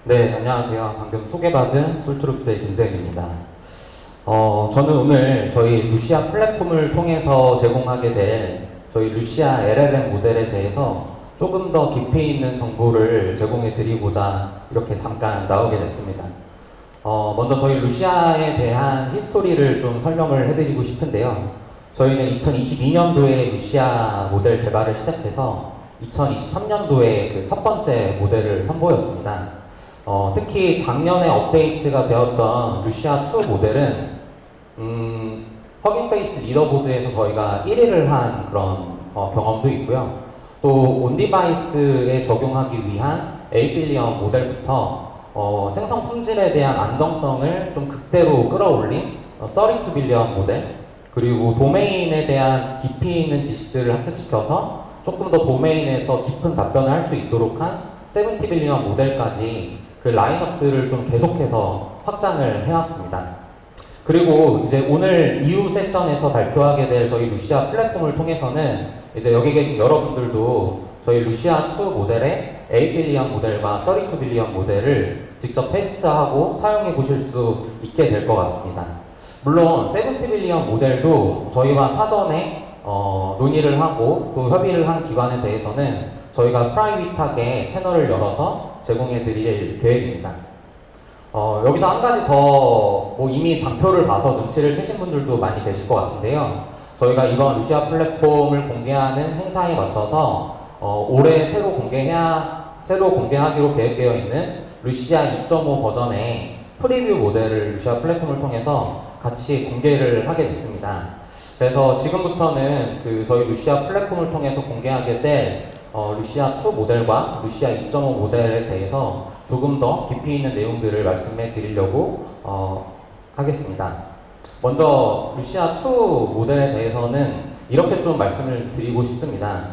네, 안녕하세요. 방금 소개받은 솔트룩스의 김재현입니다. 저는 오늘 저희 루시아 플랫폼을 통해서 제공하게 될 저희 루시아 LLM 모델에 대해서 조금 더 깊이 있는 정보를 제공해 드리고자 이렇게 잠깐 나오게 됐습니다. 먼저 저희 루시아에 대한 히스토리를 좀 설명을 해드리고 싶은데요. 저희는 2022년도에 루시아 모델 개발을 시작해서 2023년도에 그 첫 번째 모델을 선보였습니다. 특히 작년에 업데이트가 되었던 루시아2 모델은 허깅페이스 리더보드에서 저희가 1위를 한 그런 경험도 있고요. 또 온디바이스에 적용하기 위한 에이빌리언 모델부터 생성 품질에 대한 안정성을 좀 극대로 끌어올린 32빌리언 모델, 그리고 도메인에 대한 깊이 있는 지식들을 학습시켜서 조금 더 도메인에서 깊은 답변을 할 수 있도록 한 70빌리언 모델까지 그 라인업들을 좀 계속해서 확장을 해왔습니다. 그리고 이제 오늘 이후 세션에서 발표하게 될 저희 루시아 플랫폼을 통해서는 이제 여기 계신 여러분들도 저희 루시아2 모델의 8빌리언 모델과 32빌리언 모델을 직접 테스트하고 사용해 보실 수 있게 될 것 같습니다. 물론 70빌리언 모델도 저희와 사전에 논의를 하고 또 협의를 한 기관에 대해서는 저희가 프라이빗하게 채널을 열어서 제공해 드릴 계획입니다. 여기서 한 가지 더 이미 장표를 봐서 눈치를 채신 분들도 많이 계실 것 같은데요. 저희가 이번 루시아 플랫폼을 공개하는 행사에 맞춰서 올해 새로 공개하기로 계획되어 있는 루시아 2.5 버전의 프리뷰 모델을 루시아 플랫폼을 통해서 같이 공개를 하게 됐습니다. 그래서 지금부터는 저희 루시아 플랫폼을 통해서 공개하게 될 루시아2 모델과 루시아 2.5 모델에 대해서 조금 더 깊이 있는 내용들을 말씀해 드리려고 하겠습니다. 먼저 루시아2 모델에 대해서는 이렇게 좀 말씀을 드리고 싶습니다.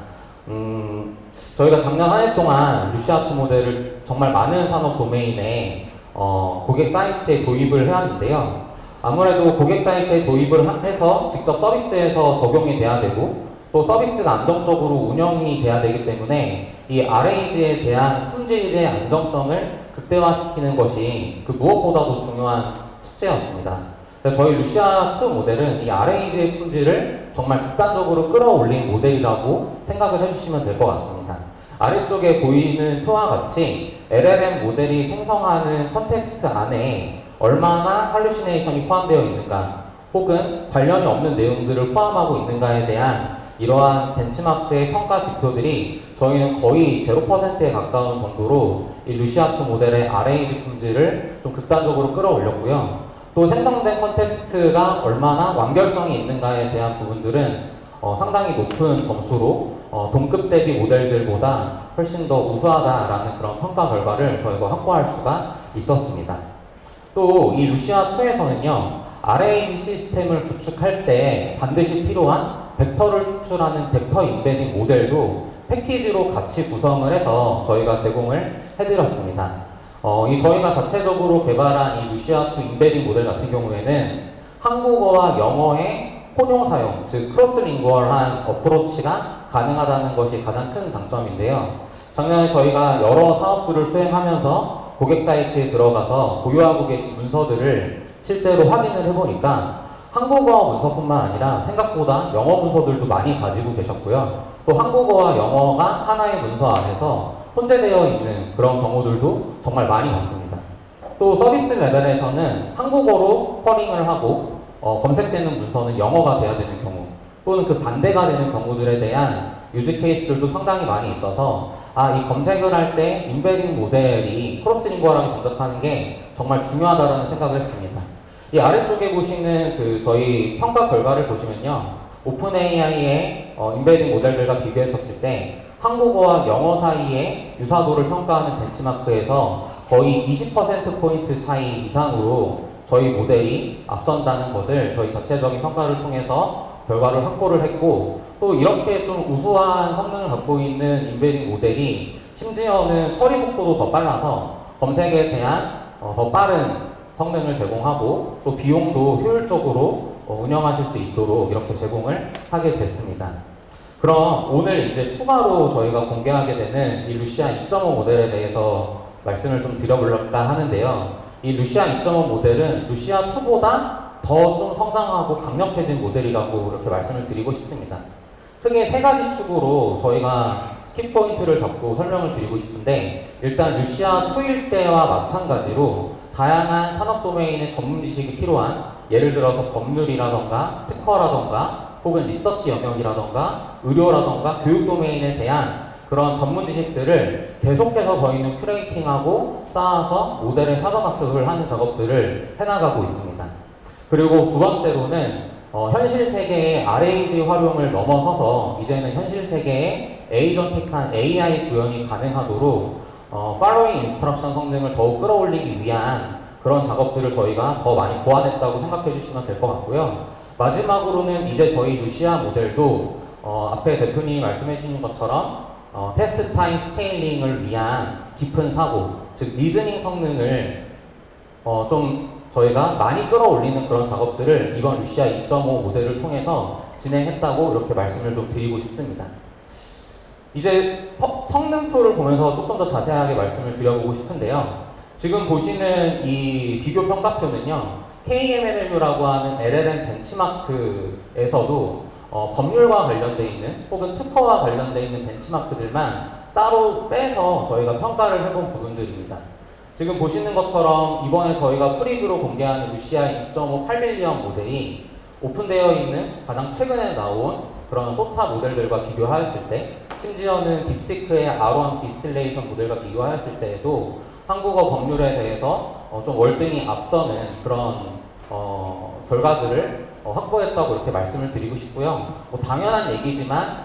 저희가 작년 한 해 동안 루시아2 모델을 정말 많은 산업 도메인에 고객 사이트에 도입을 해왔는데요. 아무래도 고객 사이트에 도입을 해서 직접 서비스에서 적용이 돼야 되고 또 서비스가 안정적으로 운영이 돼야 되기 때문에 이 RAG에 대한 품질의 안정성을 극대화시키는 것이 그 무엇보다도 중요한 숙제였습니다. 그래서 저희 루시아2 모델은 이 RAG의 품질을 정말 극단적으로 끌어올린 모델이라고 생각을 해주시면 될 것 같습니다. 아래쪽에 보이는 표와 같이 LLM 모델이 생성하는 컨텍스트 안에 얼마나 할루시네이션이 포함되어 있는가 혹은 관련이 없는 내용들을 포함하고 있는가에 대한 이러한 벤치마크의 평가 지표들이 저희는 거의 0%에 가까운 정도로 이 루시아2 모델의 RAG 품질을 좀 극단적으로 끌어올렸고요. 또 생성된 컨텍스트가 얼마나 완결성이 있는가에 대한 부분들은 상당히 높은 점수로 동급 대비 모델들보다 훨씬 더 우수하다라는 그런 평가 결과를 저희가 확보할 수가 있었습니다. 또 이 루시아2에서는요, RAG 시스템을 구축할 때 반드시 필요한 벡터를 추출하는 벡터 인베딩 모델도 패키지로 같이 구성을 해서 저희가 제공을 해드렸습니다. 저희가 자체적으로 개발한 이 루시아2 인베딩 모델 같은 경우에는 한국어와 영어의 혼용 사용, 즉 크로스링구얼한 어프로치가 가능하다는 것이 가장 큰 장점인데요. 작년에 저희가 여러 사업들을 수행하면서 고객 사이트에 들어가서 보유하고 계신 문서들을 실제로 확인을 해보니까 한국어 문서뿐만 아니라 생각보다 영어 문서들도 많이 가지고 계셨고요. 또 한국어와 영어가 하나의 문서 안에서 혼재되어 있는 그런 경우들도 정말 많이 봤습니다. 또 서비스 레벨에서는 한국어로 쿼링을 하고 검색되는 문서는 영어가 돼야 되는 경우 또는 그 반대가 되는 경우들에 대한 유지 케이스들도 상당히 많이 있어서 이 검색을 할 때 인베딩 모델이 크로스링구얼하게 검색하는 게 정말 중요하다는 생각을 했습니다. 이 아래쪽에 보시는 저희 평가 결과를 보시면요. 오픈 AI의 인베딩 모델들과 비교했었을 때 한국어와 영어 사이의 유사도를 평가하는 벤치마크에서 거의 20%포인트 차이 이상으로 저희 모델이 앞선다는 것을 저희 자체적인 평가를 통해서 결과를 확보를 했고, 또 이렇게 좀 우수한 성능을 갖고 있는 인베딩 모델이 심지어는 처리 속도도 더 빨라서 검색에 대한 더 빠른 성능을 제공하고 또 비용도 효율적으로 운영하실 수 있도록 이렇게 제공을 하게 됐습니다. 그럼 오늘 이제 추가로 저희가 공개하게 되는 이 루시아 2.5 모델에 대해서 말씀을 좀 드려볼까 하는데요. 이 루시아 2.5 모델은 루시아 2보다 더 좀 성장하고 강력해진 모델이라고 이렇게 말씀을 드리고 싶습니다. 크게 세 가지 축으로 저희가 키포인트를 잡고 설명을 드리고 싶은데, 일단 루시아 2일 때와 마찬가지로 다양한 산업 도메인의 전문 지식이 필요한, 예를 들어서 법률이라던가 특허라던가 혹은 리서치 영역이라던가 의료라던가 교육 도메인에 대한 그런 전문 지식들을 계속해서 저희는 큐레이팅하고 쌓아서 모델의 사전학습을 하는 작업들을 해나가고 있습니다. 그리고 두 번째로는 현실 세계의 RAG 활용을 넘어서서 이제는 현실 세계의 에이전틱한 AI 구현이 가능하도록 Following Instruction 성능을 더욱 끌어올리기 위한 그런 작업들을 저희가 더 많이 보완했다고 생각해 주시면 될 것 같고요. 마지막으로는 이제 저희 루시아 모델도 앞에 대표님이 말씀해 주신 것처럼 테스트 타임 스케일링을 위한 깊은 사고, 즉 리즈닝 성능을 좀 저희가 많이 끌어올리는 그런 작업들을 이번 루시아 2.5 모델을 통해서 진행했다고 이렇게 말씀을 좀 드리고 싶습니다. 이제 성능표를 보면서 조금 더 자세하게 말씀을 드려보고 싶은데요. 지금 보시는 이 비교 평가표는요, KMLU라고 하는 LLM 벤치마크에서도 법률과 관련되어 있는 혹은 특허와 관련되어 있는 벤치마크들만 따로 빼서 저희가 평가를 해본 부분들입니다. 지금 보시는 것처럼 이번에 저희가 프리뷰로 공개하는 루시아 2.5 8빌리언 모델이 오픈되어 있는 가장 최근에 나온 그런 소타 모델들과 비교하였을 때, 심지어는 딥시크의 R1 디스틸레이션 모델과 비교하였을 때에도 한국어 법률에 대해서 좀 월등히 앞서는 그런 결과들을 확보했다고 이렇게 말씀을 드리고 싶고요. 당연한 얘기지만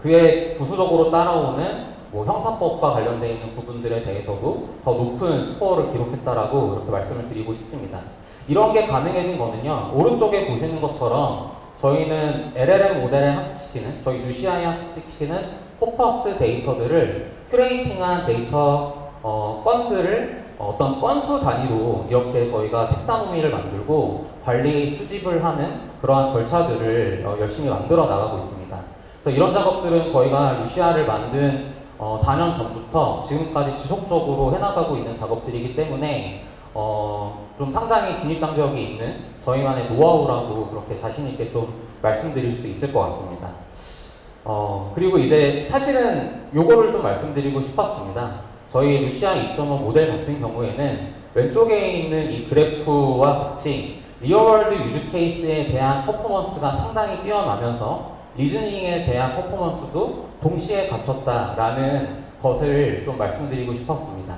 그에 부수적으로 따라오는 형사법과 관련되어 있는 부분들에 대해서도 더 높은 스코어를 기록했다라고 이렇게 말씀을 드리고 싶습니다. 이런 게 가능해진 거는요, 오른쪽에 보시는 것처럼 저희는 LLM 모델에 학습시키는, 저희 루시아에 학습시키는 코퍼스 데이터들을 큐레이팅한 데이터 건들을 어떤 건수 단위로 이렇게 저희가 텍사노미를 만들고 관리 수집을 하는 그러한 절차들을 열심히 만들어 나가고 있습니다. 그래서 이런 작업들은 저희가 루시아를 만든 4년 전부터 지금까지 지속적으로 해나가고 있는 작업들이기 때문에 좀 상당히 진입장벽이 있는 저희만의 노하우라고 그렇게 자신있게 좀 말씀드릴 수 있을 것 같습니다. 그리고 이제 사실은 요거를 좀 말씀드리고 싶었습니다. 저희 루시아 2.5 모델 같은 경우에는 왼쪽에 있는 이 그래프와 같이 리얼월드 유즈 케이스에 대한 퍼포먼스가 상당히 뛰어나면서 리즈닝에 대한 퍼포먼스도 동시에 갖췄다라는 것을 좀 말씀드리고 싶었습니다.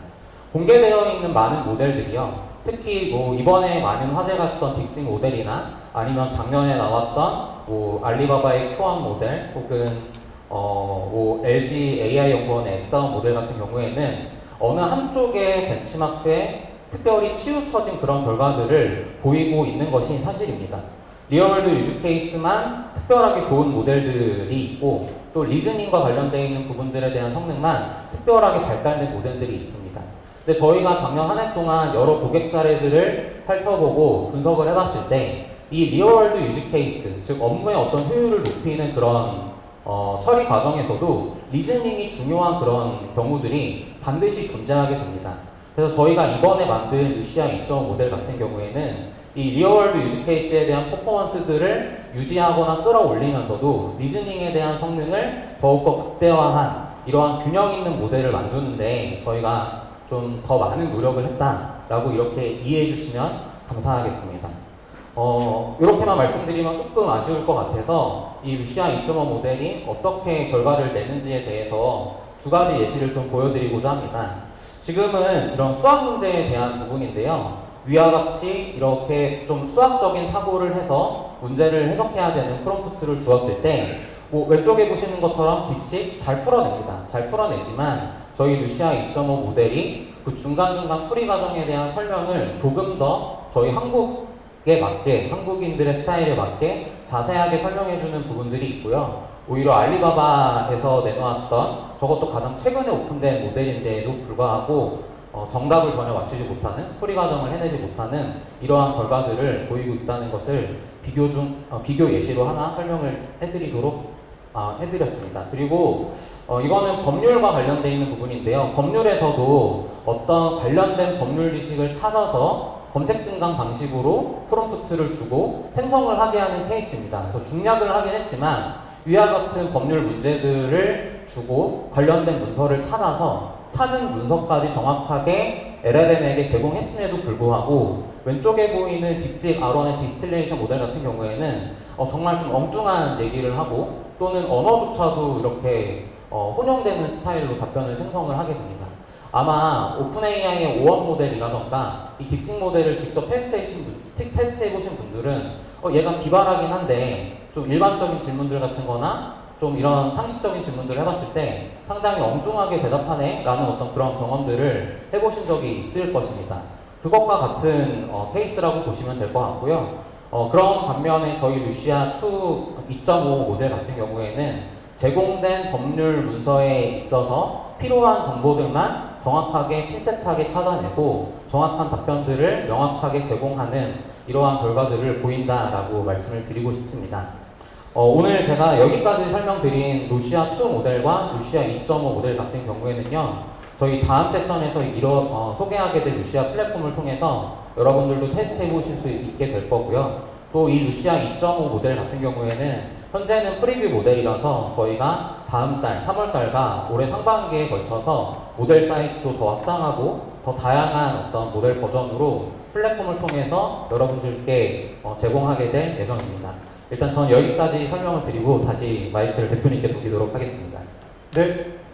공개되어 있는 많은 모델들이요, 특히 이번에 많은 화제가 됐던 딕싱 모델이나 아니면 작년에 나왔던 알리바바의 Q1 모델 혹은 LG AI연구원의 엑사원 모델 같은 경우에는 어느 한쪽의 벤치마크에 특별히 치우쳐진 그런 결과들을 보이고 있는 것이 사실입니다. 리얼월드 유즈 케이스만 특별하게 좋은 모델들이 있고, 또 리즈닝과 관련되어 있는 부분들에 대한 성능만 특별하게 발달된 모델들이 있습니다. 근데 저희가 작년 한 해 동안 여러 고객 사례들을 살펴보고 분석을 해봤을 때, 이 리얼월드 유즈 케이스, 즉 업무의 어떤 효율을 높이는 그런 처리 과정에서도 리즈닝이 중요한 그런 경우들이 반드시 존재하게 됩니다. 그래서 저희가 이번에 만든 루시아 2.5 모델 같은 경우에는 이 리얼월드 유즈 케이스에 대한 퍼포먼스들을 유지하거나 끌어올리면서도 리즈닝에 대한 성능을 더욱더 극대화한 이러한 균형 있는 모델을 만드는데 저희가 좀 더 많은 노력을 했다라고 이렇게 이해해 주시면 감사하겠습니다. 이렇게만 말씀드리면 조금 아쉬울 것 같아서 이 루시아 2.5 모델이 어떻게 결과를 내는지에 대해서 두 가지 예시를 좀 보여드리고자 합니다. 지금은 이런 수학 문제에 대한 부분인데요. 위와 같이 이렇게 좀 수학적인 사고를 해서 문제를 해석해야 되는 프롬프트를 주었을 때 왼쪽에 보시는 것처럼 딥식 잘 풀어냅니다. 잘 풀어내지만 저희 루시아 2.5 모델이 그 중간중간 풀이 과정에 대한 설명을 조금 더 저희 한국에 맞게, 한국인들의 스타일에 맞게 자세하게 설명해주는 부분들이 있고요. 오히려 알리바바에서 내놓았던 저것도 가장 최근에 오픈된 모델인데도 불구하고 정답을 전혀 맞추지 못하는, 풀이 과정을 해내지 못하는 이러한 결과들을 보이고 있다는 것을 비교 예시로 하나 설명을 해드리도록 해드렸습니다. 그리고 이거는 법률과 관련되어 있는 부분인데요. 법률에서도 어떤 관련된 법률 지식을 찾아서 검색 증강 방식으로 프롬프트를 주고 생성을 하게 하는 케이스입니다. 그래서 중략을 하긴 했지만 위와 같은 법률 문제들을 주고 관련된 문서를 찾아서 찾은 문서까지 정확하게 LLM에게 제공했음에도 불구하고 왼쪽에 보이는 딕스 R1의 디스틸레이션 모델 같은 경우에는 정말 좀 엉뚱한 얘기를 하고 또는 언어조차도 이렇게 혼용되는 스타일로 답변을 생성을 하게 됩니다. 아마 오픈 AI의 5원 모델이라던가 이 딕싱 모델을 직접 테스트해보신 분들은 얘가 기발하긴 한데 좀 일반적인 질문들 같은 거나 좀 이런 상식적인 질문들을 해봤을 때 상당히 엉뚱하게 대답하네 라는 어떤 그런 경험들을 해보신 적이 있을 것입니다. 그것과 같은 케이스라고 보시면 될 것 같고요. 그런 반면에 저희 루시아 2.5 모델 같은 경우에는 제공된 법률 문서에 있어서 필요한 정보들만 정확하게 핀셋하게 찾아내고 정확한 답변들을 명확하게 제공하는 이러한 결과들을 보인다라고 말씀을 드리고 싶습니다. 오늘 제가 여기까지 설명드린 루시아 2 모델과 루시아 2.5 모델 같은 경우에는요, 저희 다음 세션에서 소개하게 될 루시아 플랫폼을 통해서 여러분들도 테스트해 보실 수 있게 될 거고요. 또 이 루시아 2.5 모델 같은 경우에는 현재는 프리뷰 모델이라서 저희가 다음 달, 3월 달과 올해 상반기에 걸쳐서 모델 사이즈도 더 확장하고 더 다양한 어떤 모델 버전으로 플랫폼을 통해서 여러분들께 제공하게 될 예정입니다. 일단 저는 여기까지 설명을 드리고 다시 마이크를 대표님께 넘기도록 하겠습니다. 네,